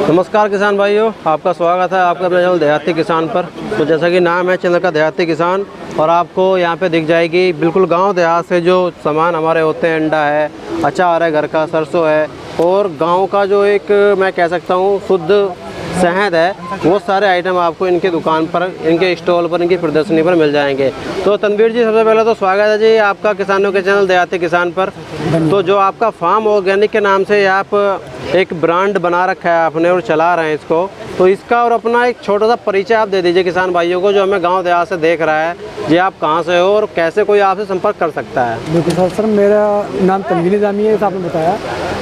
नमस्कार किसान भाइयों, आपका स्वागत है आपका अपने चैनल देहाती किसान पर। तो जैसा कि नाम है चैनल का देहाती किसान, और आपको यहाँ पे दिख जाएगी बिल्कुल गांव देहात से जो सामान हमारे होते हैं। अंडा है, अचार है, घर का सरसों है, और गांव का जो एक मैं कह सकता हूँ शुद्ध शहद है, वो सारे आइटम आपको इनके दुकान पर, इनके स्टॉल पर, इनकी प्रदर्शनी पर मिल जाएंगे। तो तनवीर जी, सबसे पहले तो स्वागत है जी आपका किसानों के चैनल देहाती किसान पर। तो जो आपका फार्म ऑर्गेनिक के नाम से आप एक ब्रांड बना रखा है आपने और चला रहे हैं इसको, तो इसका और अपना एक छोटा सा परिचय आप दे दीजिए किसान भाइयों को जो हमें गांव देहात से देख रहा है। जी आप कहां से हो और कैसे कोई आपसे संपर्क कर सकता है? बिल्कुल सर, मेरा नाम तनवीर निज़ामी है, आपने बताया।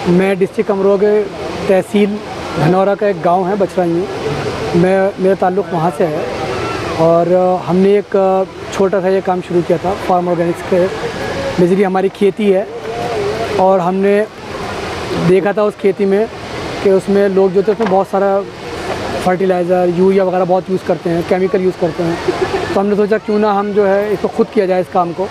मैं डिस्ट्रिक्ट अमरोहा के तहसील धनौरा का एक गांव है बछराई, मेरा ताल्लुक़ वहाँ से है। और हमने एक छोटा सा ये काम शुरू किया था फार्म ऑर्गेनिक्स के। बेसिकली हमारी खेती है और हमने देखा था उस खेती में कि उसमें लोग जो थे उसमें बहुत सारा फर्टिलाइज़र, यूरिया वगैरह बहुत यूज़ करते हैं, केमिकल यूज़ करते हैं। तो हमने सोचा क्यों ना हम जो है इसको खुद किया जाए इस काम को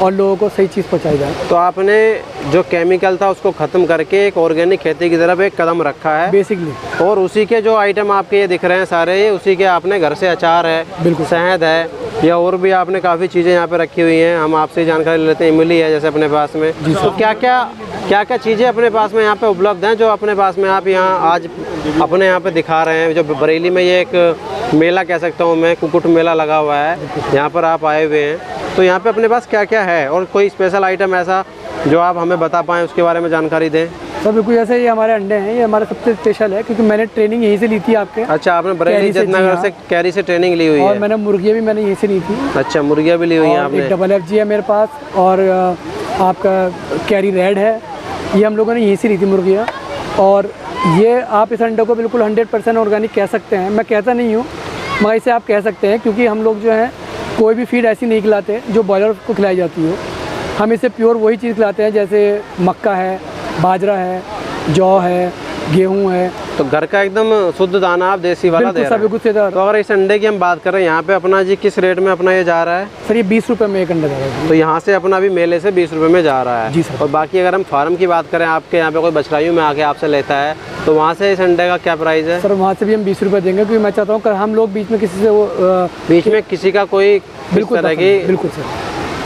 और लोगों को सही चीज़ पहुँचाई जाए। तो आपने जो केमिकल था उसको ख़त्म करके एक ऑर्गेनिक खेती की तरफ एक कदम रखा है बेसिकली। और उसी के जो आइटम आपके ये दिख रहे हैं सारे, ये उसी के आपने घर से अचार है, बिल्कुल, शहद है, या और भी आपने काफ़ी चीज़ें यहाँ पे रखी हुई हैं। हम आपसे जानकारी लेते हैं। इमली है जैसे अपने पास में, तो क्या क्या चीज़ें अपने पास में यहाँ पे उपलब्ध हैं जो अपने पास में आप यहाँ आज अपने यहाँ पे दिखा रहे हैं? जो बरेली में ये एक मेला कह सकता हूँ मैं, कुक्कुट मेला लगा हुआ है, यहाँ पर आप आए हुए हैं, तो यहाँ पे अपने पास क्या क्या है और कोई स्पेशल आइटम ऐसा जो आप हमें बता पाएँ, उसके बारे में जानकारी दें। सर बिल्कुल, जैसे ये हमारे अंडे हैं, ये हमारा सबसे स्पेशल है क्योंकि मैंने ट्रेनिंग यहीं से ली थी आपके। अच्छा, आपने बरेली जयनगर से कैरी से ट्रेनिंग ली हुई है? और मैंने मुर्गियाँ भी मैंने यहीं से ली थी। अच्छा, मुर्गियाँ भी ली हुई हैं आपने? एक डबल FG है मेरे पास, और आपका कैरी रेड है, ये हम लोगों ने यहीं से ली थी मुर्गियाँ। और ये आप इस अंडे को बिल्कुल 100% ऑर्गेनिक कह सकते हैं। मैं कहता नहीं हूँ, मगर इसे आप कह सकते हैं क्योंकि हम लोग जो हैं कोई भी फीड ऐसी नहीं खिलाते जो बॉयलर को खिलाई जाती हो। हम इसे प्योर वही चीज़ खिलाते हैं जैसे मक्का है, बाजरा है, जौ है, गेहूं है। तो घर का एकदम शुद्ध दाना आप देसी वाला दे रहे हैं। तो अगर इस अंडे की हम बात करें यहाँ पे अपना जी किस रेट में अपना ये जा रहा है? सर ये 20 रुपये में एक अंडा जा रहा है। तो यहाँ से अपना भी मेले से 20 रुपये में जा रहा है जी सर। और बाकी अगर हम फार्म की बात करें, आपके यहाँ पे कोई बछराइयों में आके आपसे लेता है, तो वहाँ से इस अंडे का क्या प्राइस है? सर वहाँ से भी हम 20 रुपये देंगे क्योंकि मैं चाहता हूँ हम लोग बीच में किसी से वो बीच में किसी का कोई बिल्कुल बिल्कुल सर,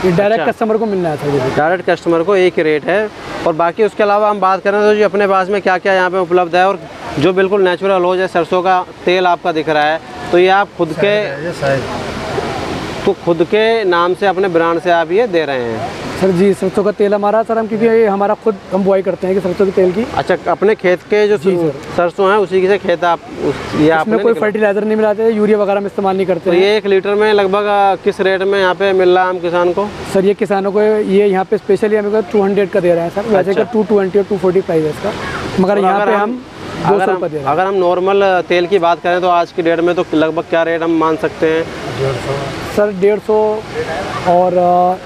ये डायरेक्ट कस्टमर को मिलना है सर। डायरेक्ट कस्टमर को एक ही रेट है। और बाकी उसके अलावा हम बात करें तो जी अपने पास में क्या क्या यहाँ पे उपलब्ध है, और जो बिल्कुल नेचुरल हो, जैसे सरसों का तेल आपका दिख रहा है, तो ये आप खुद के नाम से अपने ब्रांड से आप ये दे रहे हैं? सर जी, सरसों का तेल हमारा सर, हम क्योंकि ये हमारा खुद हम बुआई करते हैं कि सरसों के तेल की। अच्छा, अपने खेत के जो सरसों हैं उसी से खेत आप ये आपने कोई फर्टिलाइजर नहीं मिलाते, यूरिया वगैरह में इस्तेमाल नहीं करते। तो ये 1 लीटर में लगभग किस रेट में यहाँ पे मिल रहा है हम किसान को? सर ये किसानों को ये यहाँ पे स्पेशली हमें 200 का दे रहे हैं सर। वैसे का 220 और 240 प्राइस है इसका, मगर यहाँ पे हम 200 रुपये दे रहे हैं। अगर हम नॉर्मल तेल की बात करें तो आज की डेट में तो लगभग क्या रेट हम मान सकते हैं? सर 150 और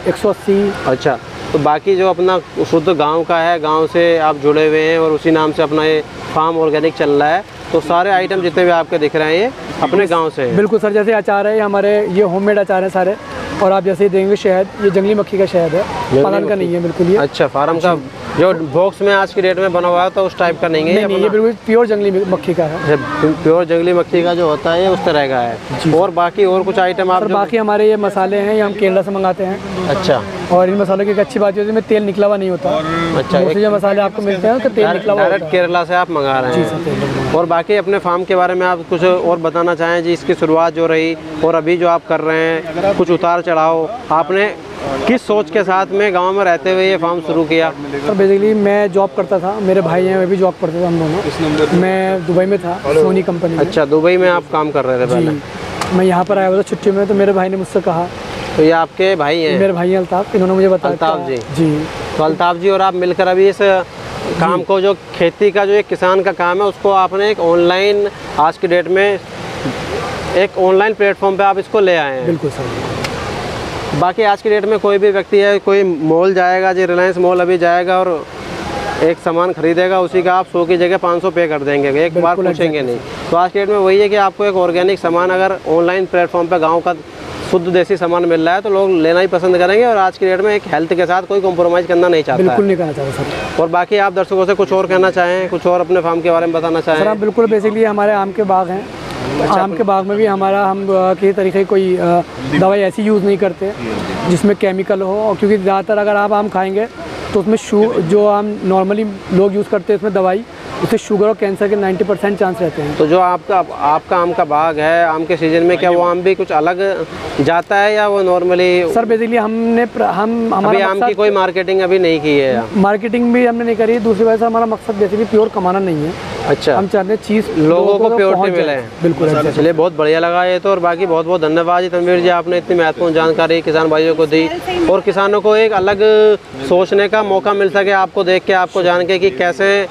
180। अच्छा, तो बाकी जो अपना शुद्ध गांव का है, गांव से आप जुड़े हुए हैं और उसी नाम से अपना ये फार्म ऑर्गेनिक चल रहा है, तो सारे आइटम जितने भी आपके दिख रहे हैं ये अपने गांव से हैं? बिल्कुल सर, जैसे अचार है हमारे, ये होममेड अचार है सारे। और आप जैसे देंगे शहद, ये जंगली मक्खी का शहद है, पालन का नहीं है बिल्कुल ये। अच्छा, फार्म का जो बॉक्स में आज की डेट में बना हुआ है तो उस टाइप का नहीं है? नहीं, ये बिल्कुल प्योर जंगली मक्खी का है। प्योर जंगली मक्खी का जो होता है ये उस तरह का है। और बाकी और कुछ आइटम आप? बाकी हमारे ये मसाले हैं, ये हम केरला से मंगाते हैं। अच्छा, और इन मसालों की एक अच्छी बात होती है, तेल निकला हुआ नहीं होता। अच्छा, जो मसाले आपको मिलते हैं तो तेल निकला हुआ डायरेक्ट केरला से आप मंगा रहे हैं? और बाकी अपने फार्म के बारे में आप कुछ और बताना चाहें जी? इसकी शुरुआत जो रही और अभी जो आप कर रहे हैं, कुछ उतार चढ़ाव, आपने किस सोच के साथ में गांव में रहते हुए ये फार्म शुरू किया? तो बेसिकली मैं जॉब करता था, मेरे भाई हैं, मैं भी जॉब करता था, हम दोनों। मैं दुबई में था, सोनी कंपनी में। अच्छा, दुबई में आप काम कर रहे थे पहले? मैं यहाँ पर आया हुआ था छुट्टी में, तो मेरे भाई ने मुझसे कहा। तो ये आपके भाई हैं? मेरे भाई हैं अल्ताफ, इन्होंने मुझे बताया। अल्ताफ जी? जी। तो अल्ताफ जी और आप मिलकर अभी इस काम को, जो खेती का जो एक किसान का काम है, उसको आपने एक ऑनलाइन, आज की डेट में एक ऑनलाइन प्लेटफॉर्म पे आप इसको ले आए हैं? बिल्कुल सर। बाकी आज की डेट में कोई भी व्यक्ति है, कोई मॉल जाएगा जी, रिलायंस मॉल अभी जाएगा और एक सामान खरीदेगा, उसी का आप 100 की जगह 500 पे कर देंगे, एक बार पूछेंगे नहीं। तो आज की डेट में वही है कि आपको एक ऑर्गेनिक सामान अगर ऑनलाइन प्लेटफॉर्म पे गांव का शुद्ध देसी सामान मिल रहा है तो लोग लेना ही पसंद करेंगे, और आज की डेट में एक हेल्थ के साथ कोई कॉम्प्रोमाइज़ करना नहीं चाहता बिल्कुल है। नहीं करना चाहता सर। और बाकी आप दर्शकों से कुछ और कहना चाहें, कुछ और अपने फार्म के बारे में बताना सर चाहें? हम बिल्कुल बेसिकली हमारे आम के बाग हैं, आम के बाग में भी हमारा हम किसी तरीके की कोई दवाई ऐसी यूज़ नहीं करते जिसमें केमिकल हो, और क्योंकि ज़्यादातर अगर आप आम खाएंगे तो उसमें जो आम नॉर्मली लोग यूज़ करते हैं उसमें दवाई, उससे शुगर और कैंसर के 90% चांस रहते हैं। तो जो आपका आम का बाग है, आम के सीजन में क्या वो आम भी कुछ अलग जाता है या वो नॉर्मली? सर बेसिकली अभी हमारा आम की कोई मार्केटिंग अभी नहीं की है? मार्केटिंग भी हमने नहीं करी। दूसरी वजह से हमारा मकसद बेसिकली प्योर कमाना नहीं है। अच्छा, हम चाहते हैं चीज़ लोगों को प्योरिटी मिले। बिल्कुल। चलिए बहुत बढ़िया लगा ये तो। और बाकी बहुत बहुत धन्यवाद जी तनवीर जी, आपने इतनी महत्वपूर्ण जानकारी किसान भाइयों को दी और किसानों को एक अलग सोचने का मौका मिल सके आपको देख के, आपको जान के कि कैसे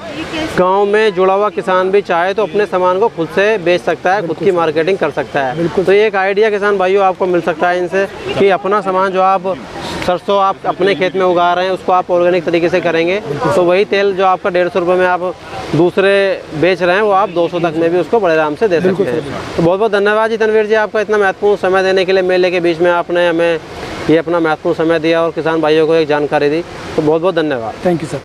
गांव में जुड़ा हुआ किसान भी चाहे तो अपने सामान को खुद से बेच सकता है, खुद की मार्केटिंग कर सकता है। तो ये एक आइडिया किसान भाइयों आपको मिल सकता है इनसे कि अपना सामान जो आप सरसों आप अपने खेत में उगा रहे हैं उसको आप ऑर्गेनिक तरीके से करेंगे तो वही तेल जो आपका 150 रुपये में आप दूसरे बेच रहे हैं वो आप 200 तक में भी उसको बड़े आराम से दे सकते हैं। तो बहुत बहुत धन्यवाद जी तनवीर जी, आपका इतना महत्वपूर्ण समय देने के लिए। मेले के बीच में आपने हमें ये अपना महत्वपूर्ण समय दिया और किसान भाइयों को एक जानकारी दी, तो बहुत बहुत धन्यवाद। Thank you sir.